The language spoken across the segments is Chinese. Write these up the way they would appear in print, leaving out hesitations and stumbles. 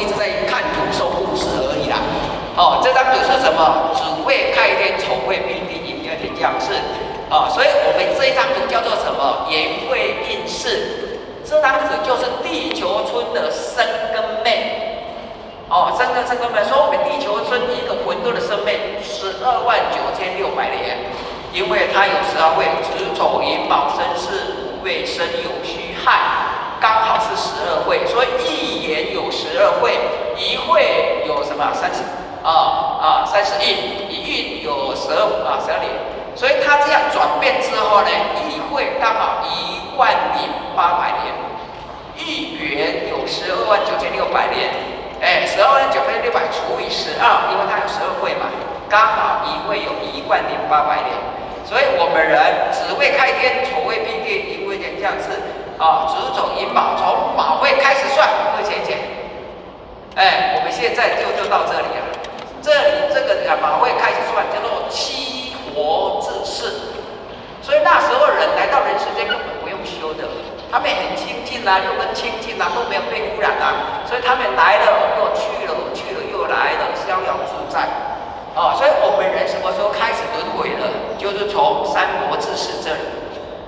一直在看图说故事而已啦。哦，这张图是什么？主谓开天，丑谓必地，寅月天将事。哦，所以我们这一张图叫做什么？寅会应试。这张图就是地球村的生跟灭。哦，生跟灭，说我们地球村一个混沌的生命129600年，因为它有12会，子丑寅卯申巳午未申酉戌亥。刚好是12会，所以一年有12会，一会有什么30亿，一运有12年，所以它这样转变之后呢，一会刚好10800年，一元有129600年，129600除以12，因为它有12会嘛，刚好一会有10800年，所以我们人子未开天，丑未并地，寅未天将事。子丑寅卯，从卯会开始算，各位姐姐，我们现在就到这里了。这里这个卯会开始算，叫做七活治世。所以那时候人来到人世间根本不用修的，他们很清净啊，又跟清净啊，都没有被污染啊，所以他们来了又去了，去了又来了，逍遥自在。所以我们人什么时候开始轮回了？就是从三国治世这里。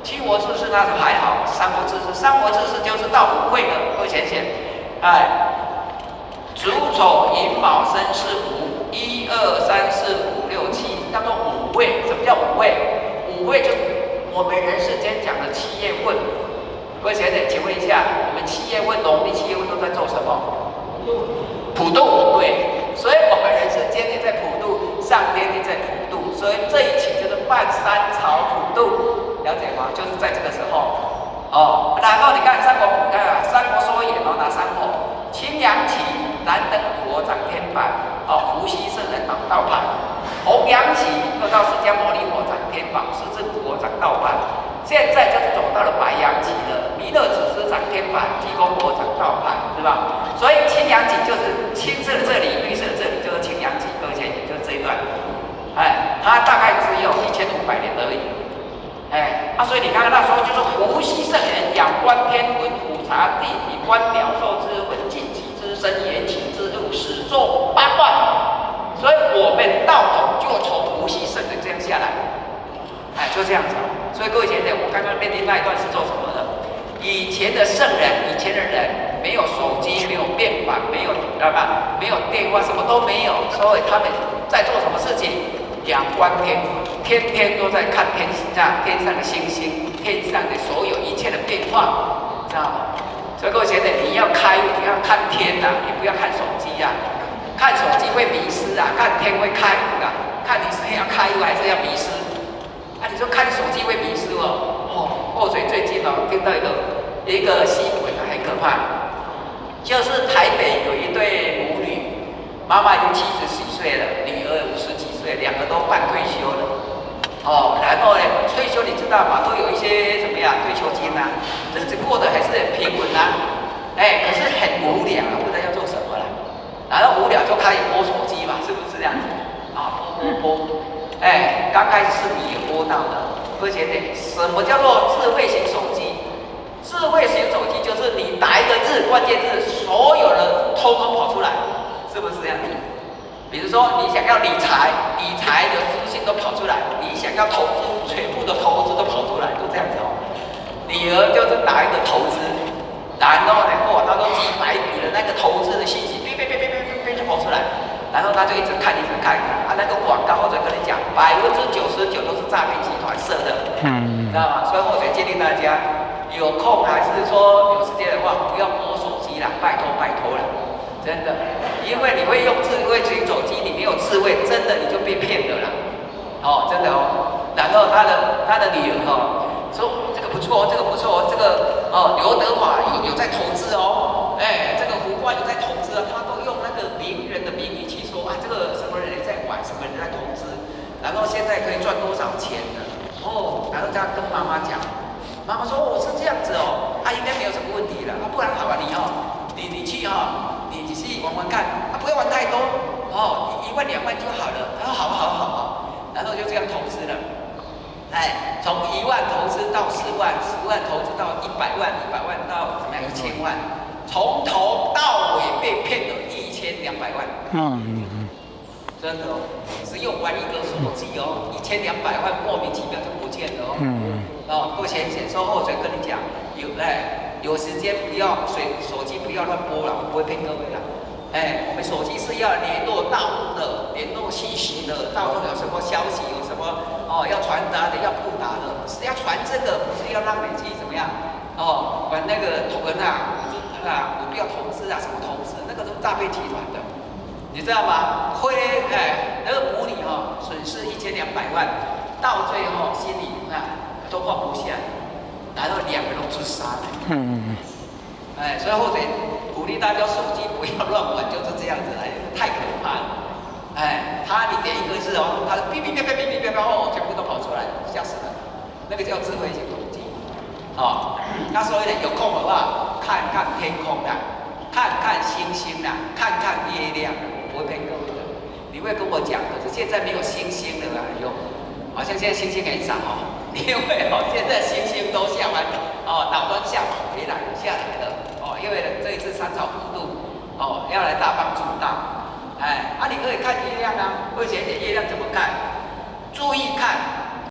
七国治世那是还好，三国治世就是到五会了，各位浅浅，子丑寅卯申巳午，1、2、3、4、5、6、7，叫做五会。什么叫五会？五会就是我们人世间讲的7月份。各位浅浅，请问一下，我们7月份农历7月份都在做什么？普渡，对。所以我们人世间也在普渡，上天也在普渡，所以这一期就是半山草普渡。了解吗？就是在这个时候，然后你看三国说演哪三国？青阳旗，蓝灯国掌天板，伏羲圣人掌道盘；红阳旗又到释迦牟尼佛掌天宝，狮子国掌道盘。现在就是走到了白阳旗了，弥勒祖师掌天板，济公国掌道盘，是吧？所以青阳旗就是青色的这里，绿色的这里就是青阳旗，各位也就是这一段。它大概只有1500年而已。所以你看那时候就是伏羲圣人仰观天文，普察地理，观鸟兽之文，尽其之身，言其之路，始作八卦。所以我们道统就从伏羲圣人这样下来，就这样子。所以各位姐姐，我刚刚面临那一段是做什么的？以前的圣人，以前的人没有手机，没有面板，没有电话，什么都没有，所以他们在做什么事情？仰观天，天天都在看天上的星星，天上的所有一切的变化，知道吗？所以各位姐姐，你要看天呐，你不要看手机呀，看手機會迷失啊，看天會開悟啊，看你是要開悟還是要迷失？你說看手機會迷失所以最近聽到一個新聞很可怕，就是台北有一對母女，媽媽已經70幾歲了，女兒50幾歲，兩個都半退休了。然後呢，退休你知道嗎？都有一些什麼呀，退休金啊，日子過得還是很平穩啊。可是很無聊，不知道要做什麼啦。然後無聊就開始撥手機嘛，是不是這樣子？撥。剛開始是你也撥到的，而且呢，什麼叫做智慧型手機？智慧型手機就是你打一個字，關鍵字，所有人通通跑出來，是不是這樣子？比如說你想要理財的資訊都跑出來，你想要投資，全部的投資都跑出來，都這樣子女兒就是打一個投資，然後呢，他都幾百筆的那個投資的信息，就跑出來，然後他就一直看，那個廣告我就跟你講，99%都是詐騙集團設的，知道嗎？所以我就建議大家有空還是說有時間的話，不要摸手機啦，拜託啦，真的，因為你會用智慧型手機，你沒有智慧，真的你就被騙了啦，真的然後他的女兒說這個不錯，這個劉德華有在投資這個胡瓜有在投資他都用那個名人的名義去說這個什麼人在玩，什麼人在投資，然後現在可以賺多少錢呢？然後這樣跟媽媽講，媽媽說是這樣子應該沒有什麼問題了，不然好吧，你去你自己玩玩看，不要玩太多，1萬2萬就好了，他說好，然後就這樣投資了。從1萬投資到10萬，10萬投資到100萬，100萬到怎麼樣1000萬，從頭到尾被騙了真的哦，只有玩一个手机哦，1200万莫名其妙就不见了哦。哦，不先说后嘴跟你讲，有时间不要手机不要乱拨了，我不会骗各位啦。我们手机是要联络道路的，联络信息的，到时候有什么消息，有什么要传达的，要布达的，是要传这个，不是要让你去怎么样管那个同仁我不要投资啊，什么投资，那个都是诈骗集团的，你知道吗？那个母女损失1200万，到最后心里都放不下，然后2个都自杀了。所以后者鼓励大家手机不要乱玩，就是这样子，太可怕了。你点一个字它哔哔哔哔哔哔哔全部都跑出来，吓死人。那个叫智慧型手机。那所以呢，有空的话看看天空啦，看看星星啦，看看月亮，我不会骗各位的。你会跟我讲，可是现在没有星星了好像现在星星很少因为现在星星都下完导端下跑回来下来了因为这一次3朝普渡要来大放助道，你可以看月亮啊，而且月亮怎么看？注意看。